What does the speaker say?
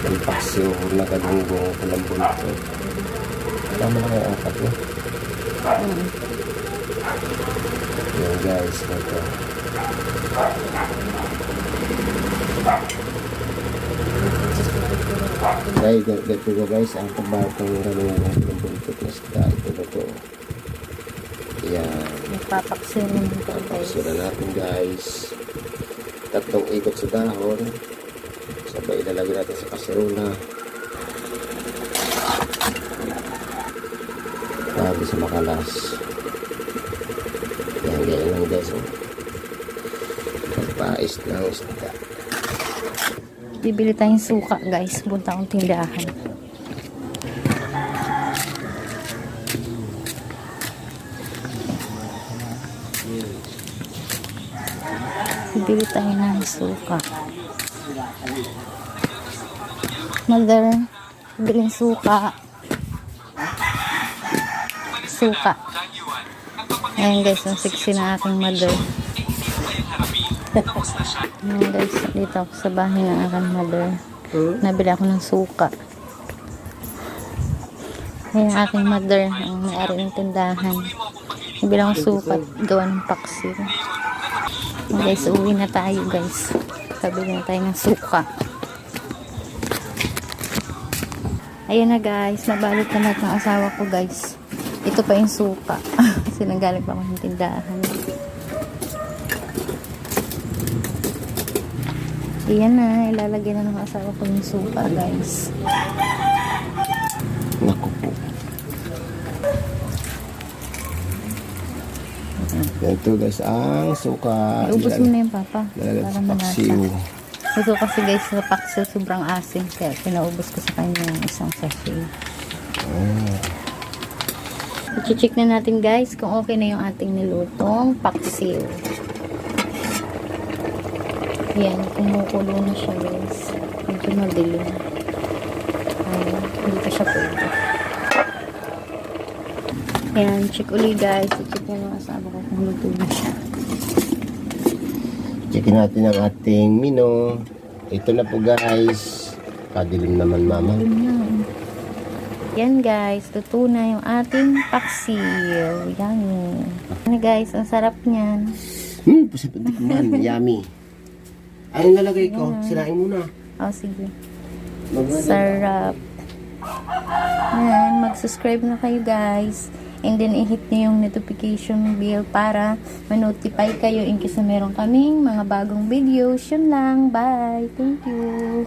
Ang paksiw na galunggong kulambon ito. Alam mo na kayo ang kato. Yan guys, ito. Okay, ganito ko guys, ang pagbatang galunggong kulambon ito. Ito. Yan. Nagpapaksirin ito guys. Paksirin natin guys. 3 ikot sa dahon. Sabay ilalagay natin sa kaserula. Bago sa makalas. Yan, ganyan lang guys. Pagpais ng isda. Bibili tayong suka guys. Punta akong tindahan. Bibili tayo ng suka. Mother, biling suka. Suka. Ayan guys, ang sexy na aking mother. Ayan guys, dito ako sa bahay ng aking mother. Nabili ako ng suka. Ayan ang aking mother, ang may-ari ng tindahan. Nabili akong suka at gawa ng paksiw. Ayan guys, uwi na tayo guys. Kabili na tayo ng suka. Ayan na guys, nabalot na lahat ng asawa ko guys. Ito pa yung suka. Kasi nanggaling pa ako ng tindahan. Ayan na, ilalagay na ng asawa ko yung suka guys. Naku po. Ito guys, ang suka. Iubos mo na yung papa. Lalagay Para sa manasa. paksiw. Ito kasi guys, sa paksiw sobrang asin. Kaya pinaubos ko sa kanya yung isang sachet. I-check na natin guys kung okay na yung ating nilutong paksiw. Yan, kumukulo na siya guys. Medyo madilim. Ayan, hindi pa siya pwede. Ayan, check uli guys. I-check na yung asawa ko kung luto na siya. Checkin natin ang ating mino. Ito na po guys. Kadilim naman mama. Yan guys, luto na yung ating paksiw. Yan. Yan guys, ang sarap niyan. Pasipatik man. Yummy. Ay, nalagay ko. Sirain muna. Oh, sige. Sarap. Yan, mag-subscribe na kayo guys. And then, i-hit nyo yung notification bell para ma-notify kayo in case na meron kaming mga bagong videos. Yun lang. Bye. Thank you.